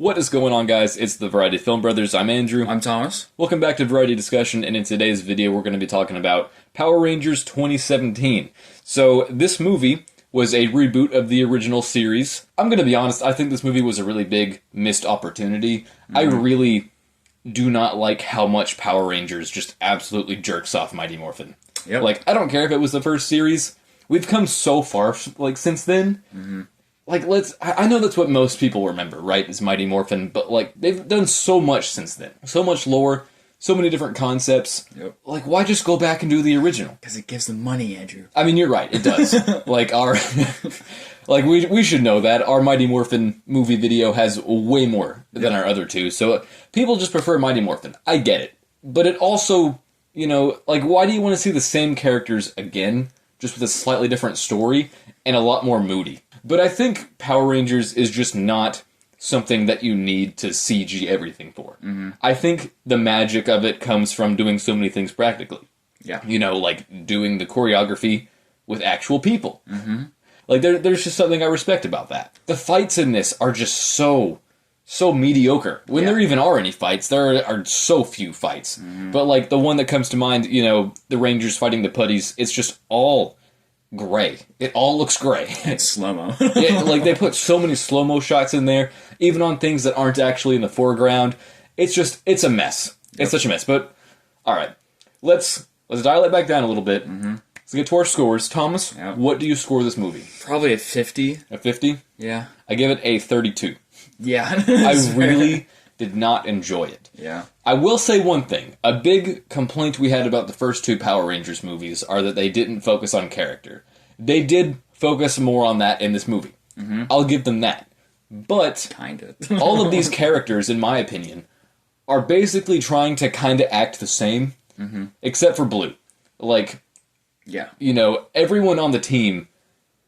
What is going on, guys? It's the Variety Film Brothers. I'm Andrew. I'm Thomas. Welcome back to Variety Discussion, and in today's video we're going to be talking about Power Rangers 2017. So this movie was a reboot of the original series. I'm going to be honest, I think this movie was a really big missed opportunity. I really do not like how much Power Rangers just absolutely jerks off Mighty Morphin. Yep. Like, I don't care if it was the first series. We've come so far, like, since then. Like, I know that's what most people remember, right, is Mighty Morphin, but, like, they've done so much since then. So much lore, so many different concepts. Yep. Like, why just go back and do the original? Because it gives them money, Andrew. I mean, you're right, it does. Like, like, we should know that. Our Mighty Morphin movie video has way more than our other two, so people just prefer Mighty Morphin. I get it. But it also, you know, like, why do you want to see the same characters again, just with a slightly different story, and a lot more moody? But I think Power Rangers is just not something that you need to CG everything for. I think the magic of it comes from doing so many things practically. Yeah. You know, like doing the choreography with actual people. Like, there's just something I respect about that. The fights in this are just so mediocre. When there even are any fights, there are so few fights. But, like, the one that comes to mind, you know, the Rangers fighting the Putties, it's just all gray. It all looks gray. It's slow-mo. Like, they put so many slow-mo shots in there, even on things that aren't actually in the foreground. It's just, it's a mess. It's such a mess. But, alright, let's dial it back down a little bit. Let's get to our scores. Thomas, what do you score this movie? Probably a 50. A 50? Yeah. I give it a 32. Yeah. I really did not enjoy it. Yeah. I will say one thing. A big complaint we had about the first two Power Rangers movies are that they didn't focus on character. They did focus more on that in this movie. I'll give them that. But Kinda. all of these characters, in my opinion, are basically trying to kind of act the same, except for Blue. Like, Yeah. you know, everyone on the team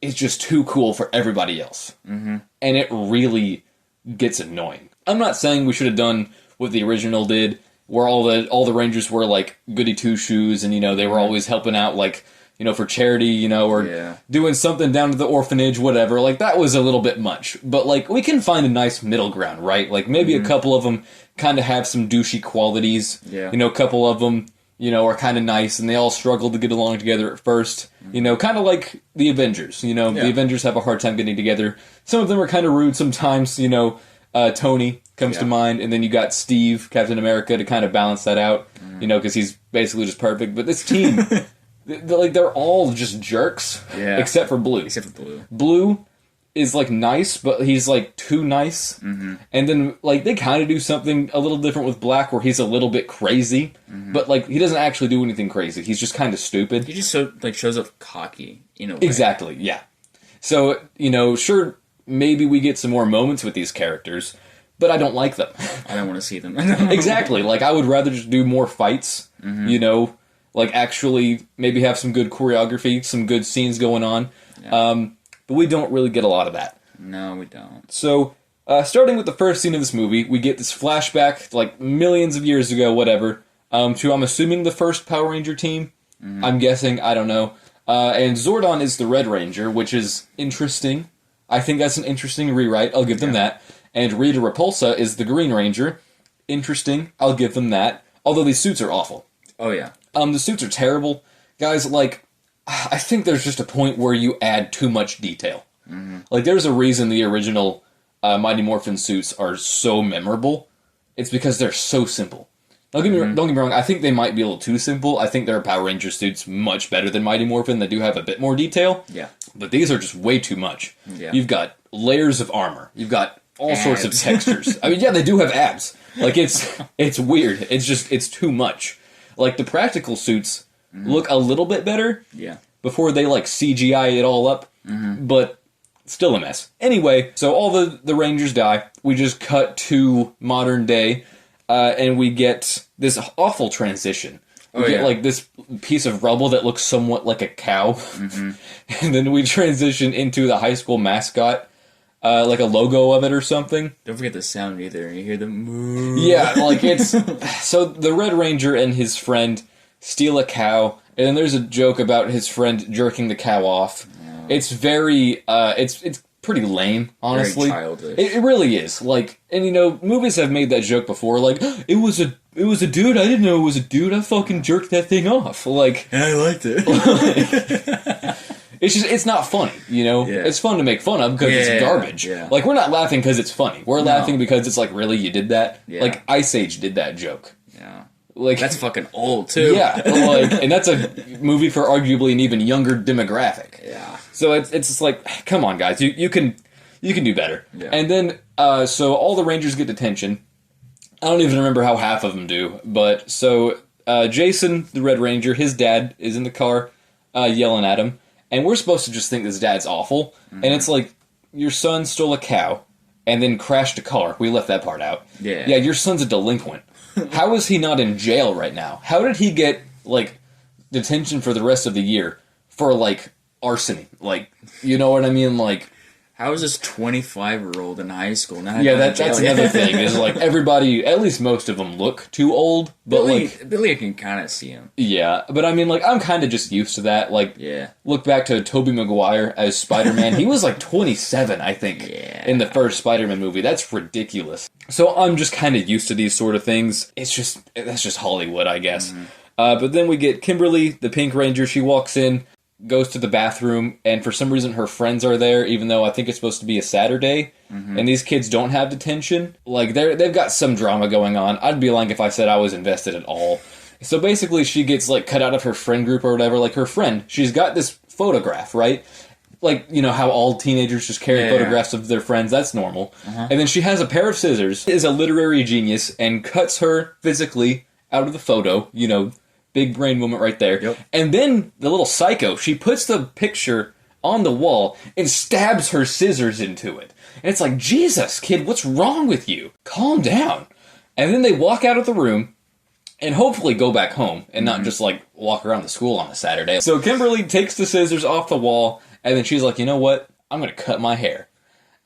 is just too cool for everybody else. And it really gets annoying. I'm not saying we should have done what the original did, where all the Rangers were, like, goody two-shoes, and, you know, they were always helping out, like, you know, for charity, you know, or doing something down to the orphanage, whatever. Like, that was a little bit much. But, like, we can find a nice middle ground, right? Like, maybe a couple of them kind of have some douchey qualities. Yeah. You know, a couple of them, you know, are kind of nice, and they all struggle to get along together at first. You know, kind of like the Avengers. You know, the Avengers have a hard time getting together. Some of them are kind of rude sometimes, you know. Tony comes to mind, and then you got Steve, Captain America, to kind of balance that out, you know, because he's basically just perfect. But this team, they're all just jerks, except for Blue. Except for Blue. Blue is, like, nice, but he's, like, too nice. And then, like, they kind of do something a little different with Black, where he's a little bit crazy, but, like, he doesn't actually do anything crazy. He's just kind of stupid. He just shows up cocky, you know. Exactly, yeah. So, you know, sure, maybe we get some more moments with these characters, but I don't like them. I don't want to see them. Exactly. Like, I would rather just do more fights, you know, like, actually maybe have some good choreography, some good scenes going on. But we don't really get a lot of that. No, we don't. So, starting with the first scene of this movie, we get this flashback, like, millions of years ago, whatever, to, I'm assuming, the first Power Ranger team. I'm guessing, I don't know. And Zordon is the Red Ranger, which is interesting. I think that's an interesting rewrite. I'll give them that. And Rita Repulsa is the Green Ranger. Interesting. I'll give them that. Although these suits are awful. Oh, yeah. The suits are terrible. Guys, like, I think there's just a point where you add too much detail. Like, there's a reason the original Mighty Morphin suits are so memorable. It's because they're so simple. Don't get me wrong, I think they might be a little too simple. I think there are Power Ranger suits much better than Mighty Morphin that do have a bit more detail. Yeah. But these are just way too much. Yeah. You've got layers of armor. You've got all sorts of textures. I mean, yeah, they do have abs. Like, it's weird. It's too much. Like, the practical suits look a little bit better. Yeah. Before they, like, CGI it all up. But still a mess. Anyway, so all the Rangers die. We just cut to modern day. And we get this awful transition. We get, like, this piece of rubble that looks somewhat like a cow. And then we transition into the high school mascot, like a logo of it or something. Don't forget the sound either. You hear the moo. Yeah, like, it's... So the Red Ranger and his friend steal a cow, and then there's a joke about his friend jerking the cow off. It's very... It's pretty lame, honestly. Very childish. It really is. Like, and you know, movies have made that joke before. Like, it was a dude. I didn't know it was a dude. I fucking jerked that thing off. Like, And I liked it. it's not funny. You know, Yeah. it's fun to make fun of because it's garbage. Yeah. Like, we're not laughing because it's funny. We're laughing because it's like, really, you did that? Yeah. Like, Ice Age did that joke. Yeah. Like, That's fucking old, too. yeah, like, and that's a movie for arguably an even younger demographic. Yeah. So it's just like, come on, guys, you can do better. Yeah. And then so all the Rangers get detention. I don't even remember how half of them do, but so Jason, the Red Ranger, his dad is in the car yelling at him, and we're supposed to just think this dad's awful, and it's like, your son stole a cow and then crashed a car. We left that part out. Yeah. Yeah, your son's a delinquent. How is he not in jail right now? How did he get, like, detention for the rest of the year for, like, arson? Like, you know what I mean? Like, How is this 25-year-old in high school not yeah, going to that's jail? another thing. Is like, everybody, at least most of them, look too old. But, like, Billy can kind of see him. yeah. But, I mean, like, I'm kind of just used to that. Like, Yeah. look back to Tobey Maguire as Spider-Man. He was, like, 27, I think, Yeah. in the first Spider-Man movie. That's ridiculous. So I'm just kind of used to these sort of things. That's just Hollywood, I guess. But then we get Kimberly, the Pink Ranger. She walks in, goes to the bathroom, and for some reason her friends are there, even though I think it's supposed to be a Saturday. And these kids don't have detention. Like, they've got some drama going on. I'd be lying if I said I was invested at all. So basically she gets, like, cut out of her friend group or whatever. Like, her friend, she's got this photograph, right? Like, you know how all teenagers just carry photographs of their friends. That's normal. And then she has a pair of scissors, is a literary genius, and cuts her physically out of the photo. You know, big brain moment right there. Yep. And then the little psycho, she puts the picture on the wall and stabs her scissors into it. And it's like, Jesus, kid, what's wrong with you? Calm down. And then they walk out of the room and hopefully go back home and not just, like, walk around the school on a Saturday. So Kimberly takes the scissors off the wall, and then she's like, you know what? I'm going to cut my hair.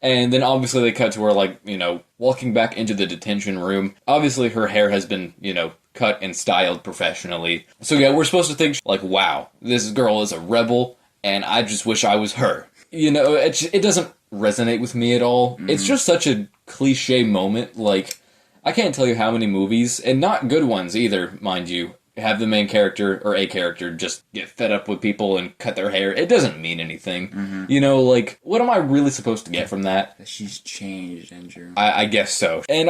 And then obviously they cut to her, like, you know, walking back into the detention room. Obviously her hair has been, you know, cut and styled professionally. So yeah, we're supposed to think, like, wow, this girl is a rebel, and I just wish I was her. You know, it doesn't resonate with me at all. It's just such a cliche moment. Like, I can't tell you how many movies, and not good ones either, mind you, have the main character, or a character, just get fed up with people and cut their hair. It doesn't mean anything. You know, like, what am I really supposed to get from that? That she's changed, Andrew. I guess so. And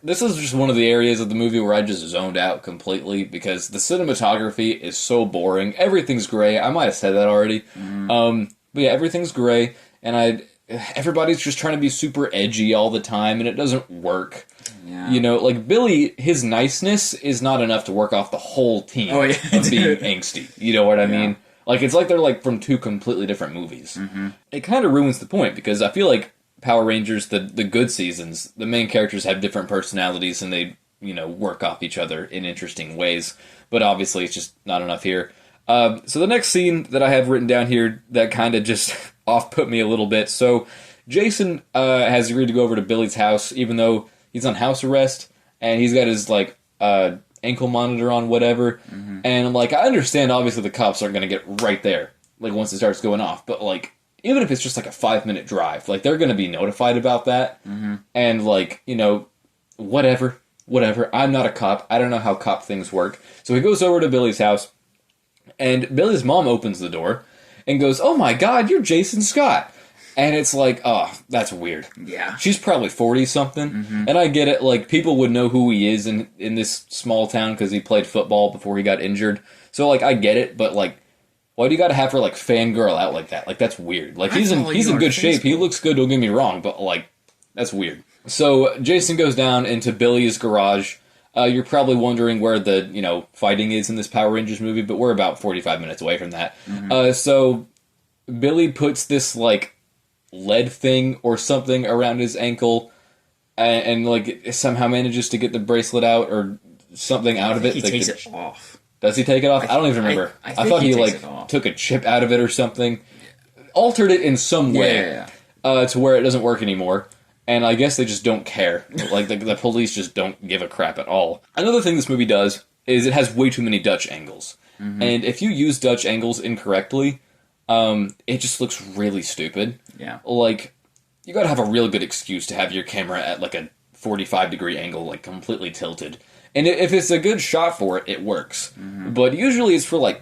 this is just one of the areas of the movie where I just zoned out completely, because the cinematography is so boring. Everything's gray. I might have said that already. But yeah, everything's gray, and everybody's just trying to be super edgy all the time, and it doesn't work. Yeah. You know, like, Billy, his niceness is not enough to work off the whole team Oh, yeah, of being dude. angsty. You know what I mean? Like, it's like they're, like, from two completely different movies. It kind of ruins the point, because I feel like Power Rangers, the good seasons, the main characters have different personalities, and they, you know, work off each other in interesting ways. But obviously, it's just not enough here. So the next scene that I have written down here that kind of just off-put me a little bit. So Jason has agreed to go over to Billy's house, even though he's on house arrest, and he's got his, like, ankle monitor on, whatever. And, like, I understand, obviously, the cops aren't going to get right there, like, once it starts going off. But, like, even if it's just, like, a 5-minute drive, like, they're going to be notified about that. And, like, you know, whatever. I'm not a cop. I don't know how cop things work. So he goes over to Billy's house, and Billy's mom opens the door and goes, "Oh my God, you're Jason Scott." And it's like, oh, that's weird. Yeah. She's probably 40-something. And I get it, like, people would know who he is in this small town because he played football before he got injured. So, like, I get it, but, like, why do you gotta have her, like, fangirl out like that? Like, that's weird. Like, he's in good shape. He looks good, don't get me wrong, but, like, that's weird. So, Jason goes down into Billy's garage. You're probably wondering where the, you know, fighting is in this Power Rangers movie, but we're about 45 minutes away from that. So, Billy puts this, like, lead thing or something around his ankle and like, somehow manages to get the bracelet out or something out of it. He like, takes it off. Does he take it off? I don't even remember. I I thought think he he takes like, it off. took a chip out of it or something. Altered it in some way to where it doesn't work anymore. And I guess they just don't care. Like, the police just don't give a crap at all. Another thing this movie does is it has way too many Dutch angles. And if you use Dutch angles incorrectly, it just looks really stupid. Yeah. Like, you gotta have a real good excuse to have your camera at like a 45-degree angle, like completely tilted. And if it's a good shot for it, it works. But usually it's for like,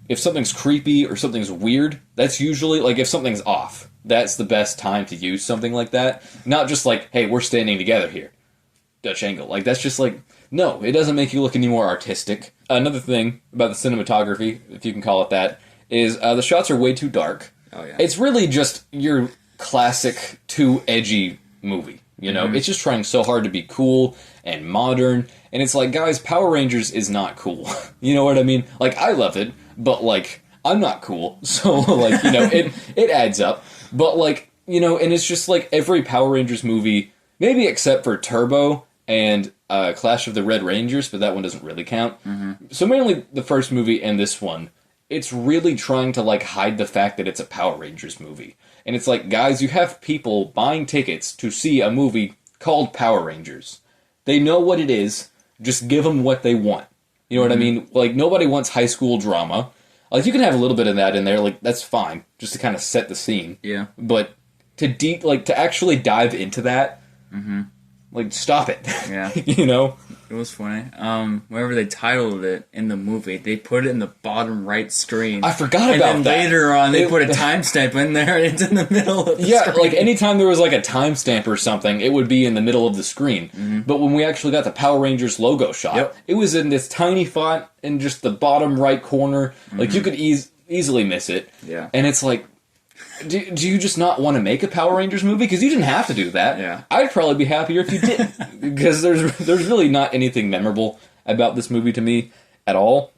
if something's creepy or something's weird, that's usually, like, if something's off, that's the best time to use something like that. Not just like, hey, we're standing together here. Dutch angle. Like, that's just like, no, it doesn't make you look any more artistic. Another thing about the cinematography, if you can call it that, is the shots are way too dark. Oh, yeah. It's really just your classic, too edgy movie. You know, it's just trying so hard to be cool and modern. And it's like, guys, Power Rangers is not cool. You know what I mean? Like, I love it, but, like, I'm not cool. So, like, you know, it adds up. But, like, you know, and it's just like every Power Rangers movie, maybe except for Turbo and Clash of the Red Rangers, but that one doesn't really count. So mainly the first movie and this one, it's really trying to, like, hide the fact that it's a Power Rangers movie. And it's like, guys, you have people buying tickets to see a movie called Power Rangers. They know what it is. Just give them what they want. You know what I mean? Like, nobody wants high school drama. Like, you can have a little bit of that in there. Like, that's fine. Just to kind of set the scene. Yeah. But to actually dive into that, like, stop it. Yeah. You know? It was funny. Whenever they titled it in the movie, they put it in the bottom right screen. I forgot and about then that. Later on, they put a timestamp in there, and it's in the middle of the screen. Like, anytime there was, like, a timestamp or something, it would be in the middle of the screen. But when we actually got the Power Rangers logo shot, it was in this tiny font in just the bottom right corner. Like, you could easily miss it. Yeah. And it's like, do you just not want to make a Power Rangers movie? Because you didn't have to do that. Yeah. I'd probably be happier if you didn't. Because there's really not anything memorable about this movie to me at all.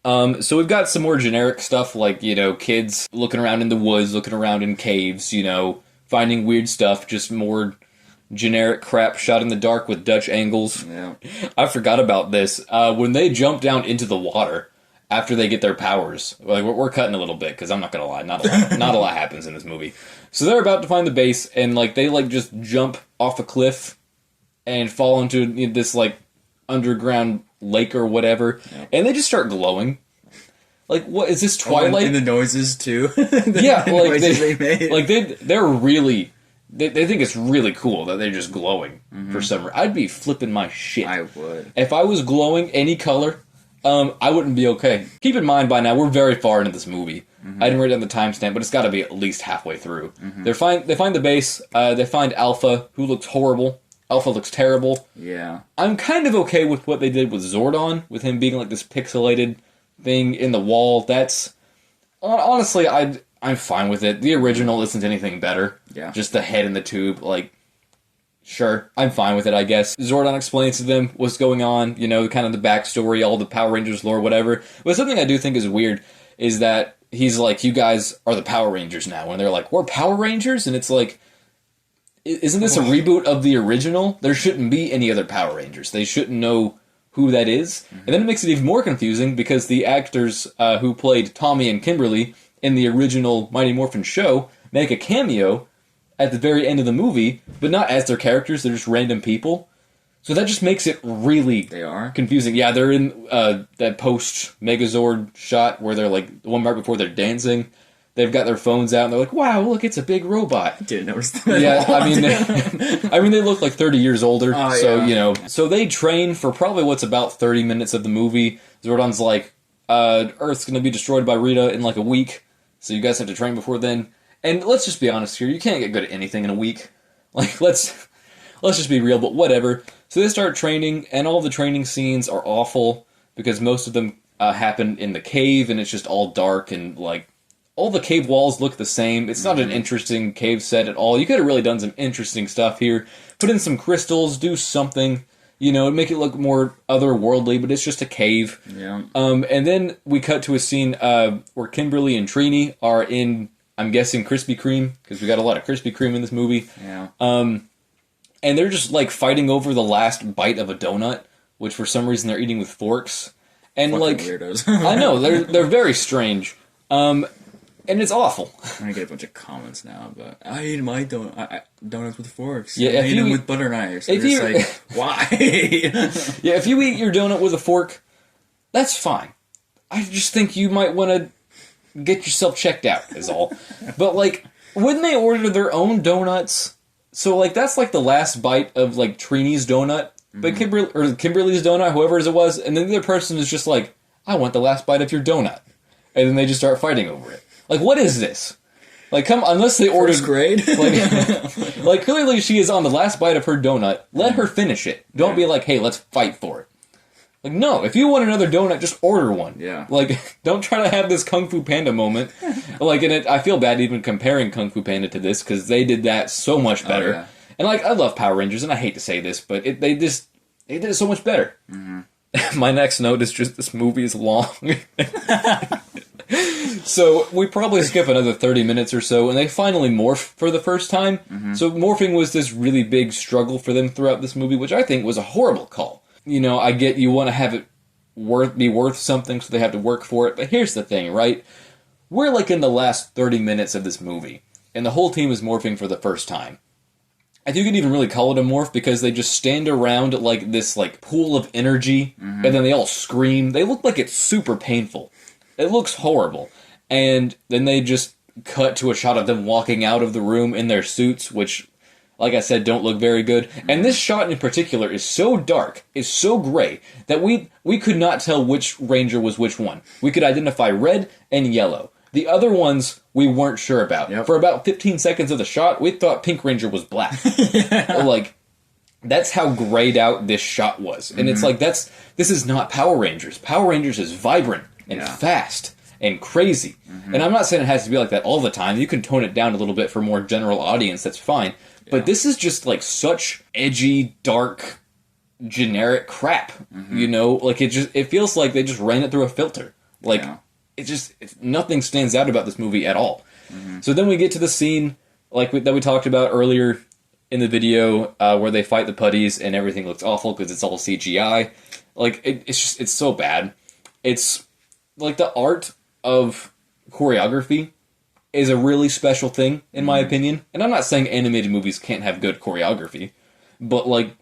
So we've got some more generic stuff like, you know, kids looking around in the woods, looking around in caves, you know, finding weird stuff, just more generic crap shot in the dark with Dutch angles. Yeah. I forgot about this. When they jump down into the water after they get their powers, like, we're cutting a little bit because I'm not gonna lie, not a lot happens in this movie. So they're about to find the base, and like they like just jump off a cliff and fall into this like underground lake or whatever, and they just start glowing. Like, what is this, Twilight? And the noises too. Yeah, the like noises they made. like they're really. They think it's really cool that they're just glowing for some reason. I'd be flipping my shit. I would. If I was glowing any color, I wouldn't be okay. Keep in mind by now, we're very far into this movie. I didn't write down the timestamp, but it's got to be at least halfway through. They find the base. They find Alpha, who looks horrible. Alpha looks terrible. Yeah. I'm kind of okay with what they did with Zordon, with him being like this pixelated thing in the wall. That's honestly, I'm fine with it. The original isn't anything better. Yeah. Just the head in the tube, like, sure, I'm fine with it, I guess. Zordon explains to them what's going on, you know, kind of the backstory, all the Power Rangers lore, whatever. But something I do think is weird is that he's like, you guys are the Power Rangers now. And they're like, we're Power Rangers? And it's like, isn't this a reboot of the original? There shouldn't be any other Power Rangers. They shouldn't know who that is. And then it makes it even more confusing because the actors who played Tommy and Kimberly in the original Mighty Morphin show make a cameo at the very end of the movie, but not as their characters. They're just random people. So that just makes it really confusing. Yeah, they're in that post Megazord shot where they're like the one right before they're dancing. They've got their phones out and they're like, "Wow, look, it's a big robot." I didn't notice that. Yeah, I mean, they look like 30 years older. So you know, so they train for probably what's about 30 minutes of the movie. Zordon's like, "Earth's gonna be destroyed by Rita in like a week, so you guys have to train before then." And let's just be honest here, you can't get good at anything in a week. Like, let's just be real, but whatever. So they start training, and all the training scenes are awful, because most of them happen in the cave, and it's just all dark, and, like, all the cave walls look the same. It's not an interesting cave set at all. You could have really done some interesting stuff here. Put in some crystals, do something, you know, make it look more otherworldly, but it's just a cave. Yeah. And then we cut to a scene where Kimberly and Trini are in, I'm guessing, Krispy Kreme, because we got a lot of Krispy Kreme in this movie. Yeah. And they're just, like, fighting over the last bite of a donut, which for some reason they're eating with forks. And, Fucking like, weirdos. I know, they're very strange. And it's awful. I'm gonna get a bunch of comments now, but I eat my donuts with forks. Yeah, I eat them with butter knives. If just like, why? Yeah, if you eat your donut with a fork, that's fine. I just think you might want to get yourself checked out, is all. But, like, wouldn't they order their own donuts? So, like, that's, like, the last bite of, like, Trini's donut, but Kimberly's donut, whoever it was, and then the other person is just like, I want the last bite of your donut. And then they just start fighting over it. Like, what is this? Like, unless they ordered... First grade? like, clearly she is on the last bite of her donut. Let her finish it. Don't be like, hey, let's fight for it. Like, no, if you want another donut, just order one. Yeah. Like, don't try to have this Kung Fu Panda moment. Like, and I feel bad even comparing Kung Fu Panda to this, because they did that so much better. Yeah. And, like, I love Power Rangers, and I hate to say this, but they did it so much better. Mm-hmm. My next note is just, this movie is long. So, we probably skip another 30 minutes or so, and they finally morph for the first time. Mm-hmm. So, morphing was this really big struggle for them throughout this movie, which I think was a horrible call. You know, I get you want to have it be worth something, so they have to work for it, but here's the thing, right? We're, like, in the last 30 minutes of this movie, and the whole team is morphing for the first time. I think you can even really call it a morph because they just stand around like this like pool of energy, and then they all scream. They look like it's super painful. It looks horrible. And then they just cut to a shot of them walking out of the room in their suits, which, like I said, don't look very good. And this shot in particular is so dark, is so gray, that we could not tell which Ranger was which one. We could identify red and yellow. The other ones we weren't sure about. Yep. For about 15 seconds of the shot, we thought Pink Ranger was black. Yeah. Like, that's how grayed out this shot was. And it's like, this is not Power Rangers. Power Rangers is vibrant and fast and crazy. And I'm not saying it has to be like that all the time. You can tone it down a little bit for more general audience, that's fine. Yeah. But this is just like such edgy, dark, generic crap. You know? Like, it feels like they just ran it through a filter. Like... Yeah. Nothing stands out about this movie at all. So then we get to the scene that we talked about earlier in the video where they fight the putties and everything looks awful because it's all CGI. Like, it's so bad. It's like the art of choreography is a really special thing, in my opinion. And I'm not saying animated movies can't have good choreography, but like,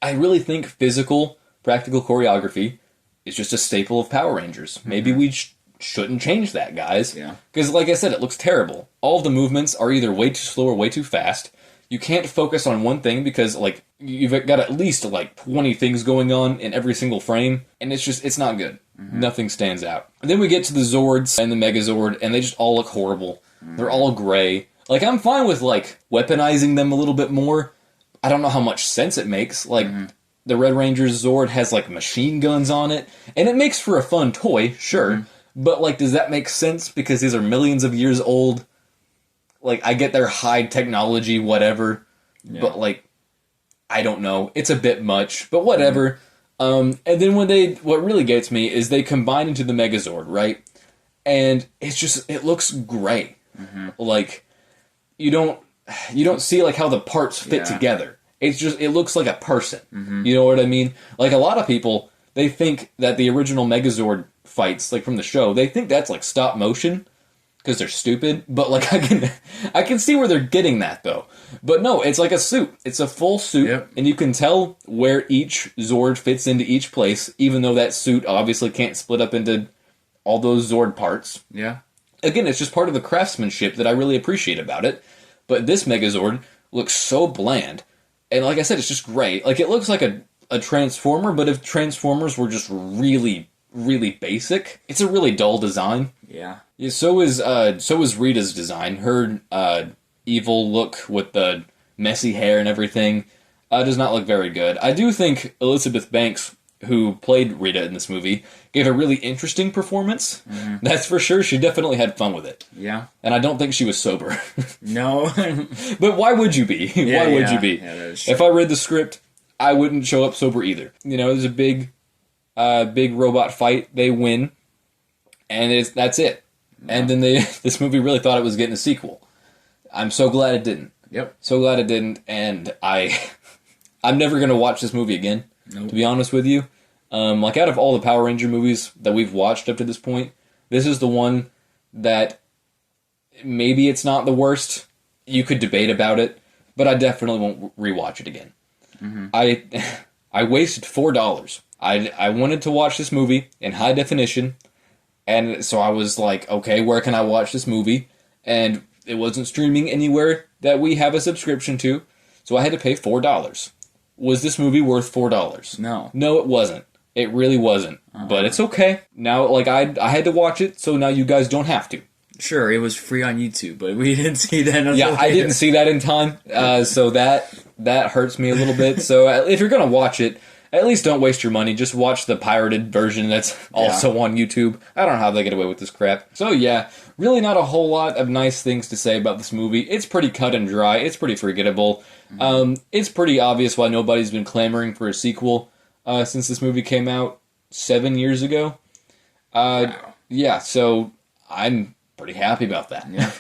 I really think practical choreography is just a staple of Power Rangers. Maybe we shouldn't change that, guys. Yeah. Because, like I said, it looks terrible. All of the movements are either way too slow or way too fast. You can't focus on one thing because, like, you've got at least, like, 20 things going on in every single frame. And it's not good. Nothing stands out. And then we get to the Zords and the Megazord, and they just all look horrible. They're all gray. Like, I'm fine with, like, weaponizing them a little bit more. I don't know how much sense it makes. Like, the Red Ranger's Zord has, like, machine guns on it. And it makes for a fun toy, sure. But, like, does that make sense? Because these are millions of years old. Like, I get their high technology, whatever. Yeah. But, like, I don't know. It's a bit much. But whatever. And then what really gets me is they combine into the Megazord, right? And it looks gray. Like, you don't see, like, how the parts fit together. It looks like a person. You know what I mean? Like, a lot of people, they think that the original Megazord fights, like, from the show, they think that's, like, stop motion, because they're stupid, but, like, I can see where they're getting that, though. But no, it's like a suit. It's a full suit, and you can tell where each Zord fits into each place, even though that suit obviously can't split up into all those Zord parts. Yeah. Again, it's just part of the craftsmanship that I really appreciate about it, but this Megazord looks so bland. And like I said, it's just gray. Like, it looks like a Transformer, but if Transformers were just really, really basic, it's a really dull design. Yeah. So is Rita's design. Her evil look with the messy hair and everything does not look very good. I do think Elizabeth Banks, who played Rita in this movie, gave a really interesting performance. That's for sure. She definitely had fun with it. Yeah. And I don't think she was sober. No. But why would you be? Yeah, why would you be? Yeah, that is true. If I read the script, I wouldn't show up sober either. You know, there's a big robot fight. They win. And that's it. Yeah. And then this movie really thought it was getting a sequel. I'm so glad it didn't. Yep. So glad it didn't. And I'm never going to watch this movie again. Nope. To be honest with you. Like, out of all the Power Ranger movies that we've watched up to this point, this is the one that maybe it's not the worst. You could debate about it, but I definitely won't rewatch it again. I wasted $4. I wanted to watch this movie in high definition, And so I was like, okay, where can I watch this movie? And it wasn't streaming anywhere that we have a subscription to, so I had to pay $4. Was this movie worth $4? No. No, it wasn't. It really wasn't. But it's okay. Now, like, I had to watch it, so now you guys don't have to. Sure, it was free on YouTube, but we didn't see that until Yeah, I later. didn't see that in time, so that hurts me a little bit. So if you're going to watch it, at least don't waste your money. Just watch the pirated version that's also on YouTube. I don't know how they get away with this crap. So yeah, really not a whole lot of nice things to say about this movie. It's pretty cut and dry. It's pretty forgettable. It's pretty obvious why nobody's been clamoring for a sequel since this movie came out 7 years ago. Wow. Yeah, so I'm pretty happy about that. Yeah.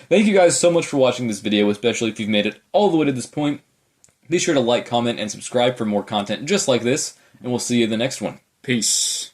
Thank you guys so much for watching this video, especially if you've made it all the way to this point. Be sure to like, comment, and subscribe for more content just like this, and we'll see you in the next one. Peace.